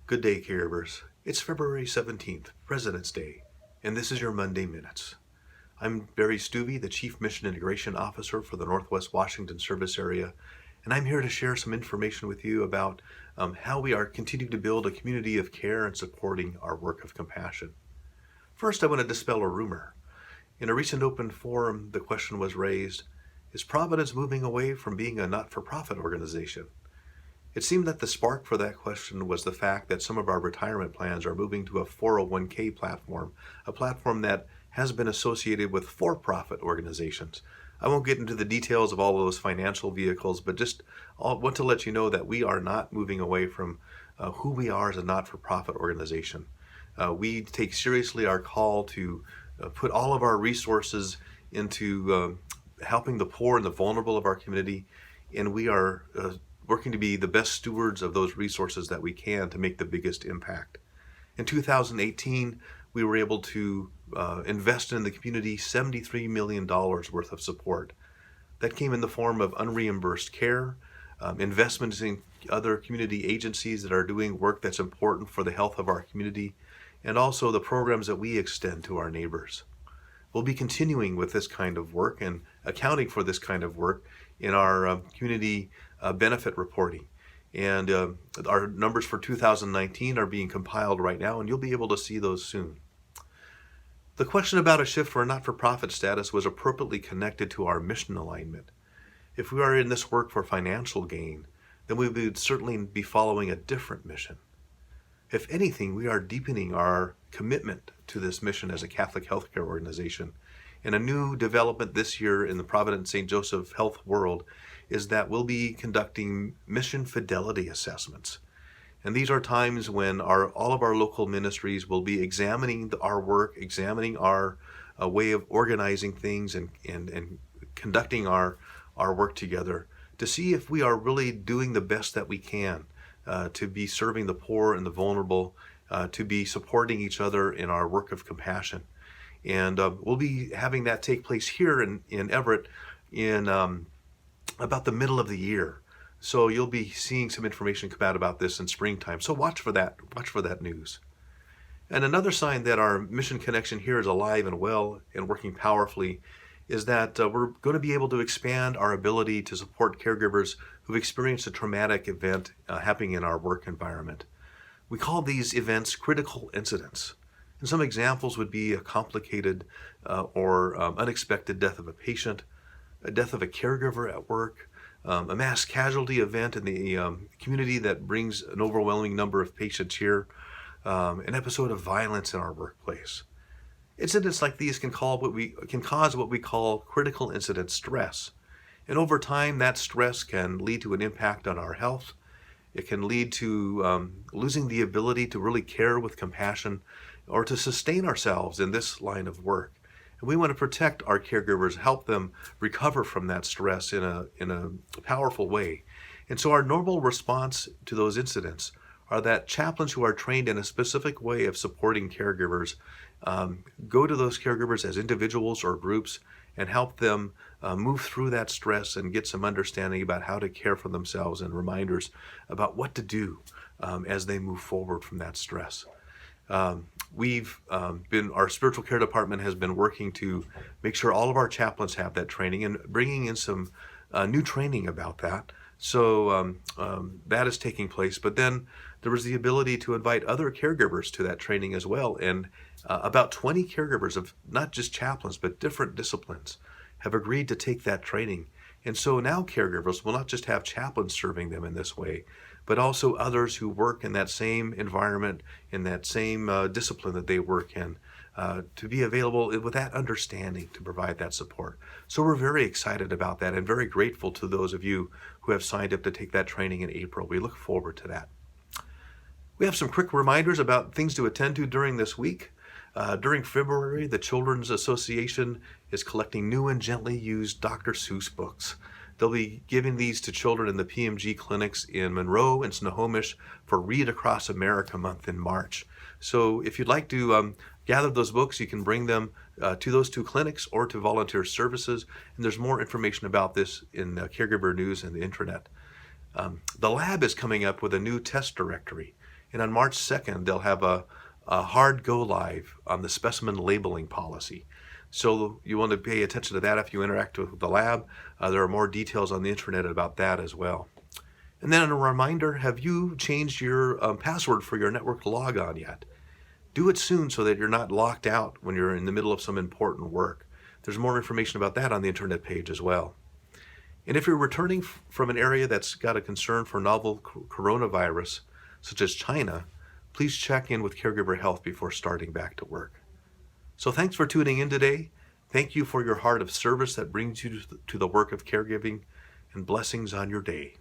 Good day, caregivers. It's February 17th, President's Day, and this is your Monday Minutes. I'm Barry Stuvey, the Chief Mission Integration Officer for the Northwest Washington Service Area, and I'm here to share some information with you about how we are continuing to build a community of care and supporting our work of compassion. First, I want to dispel a rumor. In a recent open forum, the question was raised, is Providence moving away from being a not-for-profit organization? It seemed that the spark for that question was the fact that some of our retirement plans are moving to a 401k platform, a platform that has been associated with for-profit organizations. I won't get into the details of all of those financial vehicles, but just want to let you know that we are not moving away from who we are as a not-for-profit organization. We take seriously our call to put all of our resources into helping the poor and the vulnerable of our community, and we are working to be the best stewards of those resources that we can to make the biggest impact. In 2018, we were able to invest in the community $73 million worth of support. That came in the form of unreimbursed care, investments in other community agencies that are doing work that's important for the health of our community, and also the programs that we extend to our neighbors. We'll be continuing with this kind of work and accounting for this kind of work in our community benefit reporting. And our numbers for 2019 are being compiled right now, and you'll be able to see those soon. The question about a shift for a not-for-profit status was appropriately connected to our mission alignment. If we are in this work for financial gain, then we would certainly be following a different mission. If anything, we are deepening our commitment to this mission as a Catholic healthcare organization. And a new development this year in the Providence St. Joseph Health world is that we'll be conducting mission fidelity assessments. And these are times when all of our local ministries will be examining our work, examining our way of organizing things and conducting our work together to see if we are really doing the best that we can to be serving the poor and the vulnerable, to be supporting each other in our work of compassion. And we'll be having that take place here in Everett in about the middle of the year. So you'll be seeing some information come out about this in springtime. So watch for that news. And another sign that our mission connection here is alive and well and working powerfully is that we're going to be able to expand our ability to support caregivers who've experienced a traumatic event happening in our work environment. We call these events critical incidents. And some examples would be a complicated or unexpected death of a patient, a death of a caregiver at work, a mass casualty event in the community that brings an overwhelming number of patients here, an episode of violence in our workplace. Incidents like these can cause what we call critical incident stress. And over time, that stress can lead to an impact on our health. It can lead to losing the ability to really care with compassion or to sustain ourselves in this line of work. And we want to protect our caregivers, help them recover from that stress in a powerful way. And so our normal response to those incidents are that chaplains who are trained in a specific way of supporting caregivers go to those caregivers as individuals or groups and help them move through that stress and get some understanding about how to care for themselves and reminders about what to do as they move forward from that stress. Our spiritual care department has been working to make sure all of our chaplains have that training and bringing in some new training about that. So that is taking place. But then there was the ability to invite other caregivers to that training as well. And about 20 caregivers of not just chaplains, but different disciplines have agreed to take that training. And so now caregivers will not just have chaplains serving them in this way, but also others who work in that same environment, in that same discipline that they work in, to be available with that understanding to provide that support. So we're very excited about that and very grateful to those of you who have signed up to take that training in April. We look forward to that. We have some quick reminders about things to attend to during this week. During February, the Children's Association is collecting new and gently used Dr. Seuss books. They'll be giving these to children in the PMG clinics in Monroe and Snohomish for Read Across America Month in March. So if you'd like to gather those books, you can bring them to those two clinics or to volunteer services. And there's more information about this in Caregiver News and the intranet. The lab is coming up with a new test directory. And on March 2nd, they'll have a hard go live on the specimen labeling policy. So you want to pay attention to that if you interact with the lab. There are more details on the internet about that as well. And then a reminder, have you changed your password for your network logon yet? Do it soon so that you're not locked out when you're in the middle of some important work. There's more information about that on the internet page as well. And if you're returning from an area that's got a concern for novel coronavirus, such as China, please check in with Caregiver Health before starting back to work. So thanks for tuning in today. Thank you for your heart of service that brings you to the work of caregiving, and blessings on your day.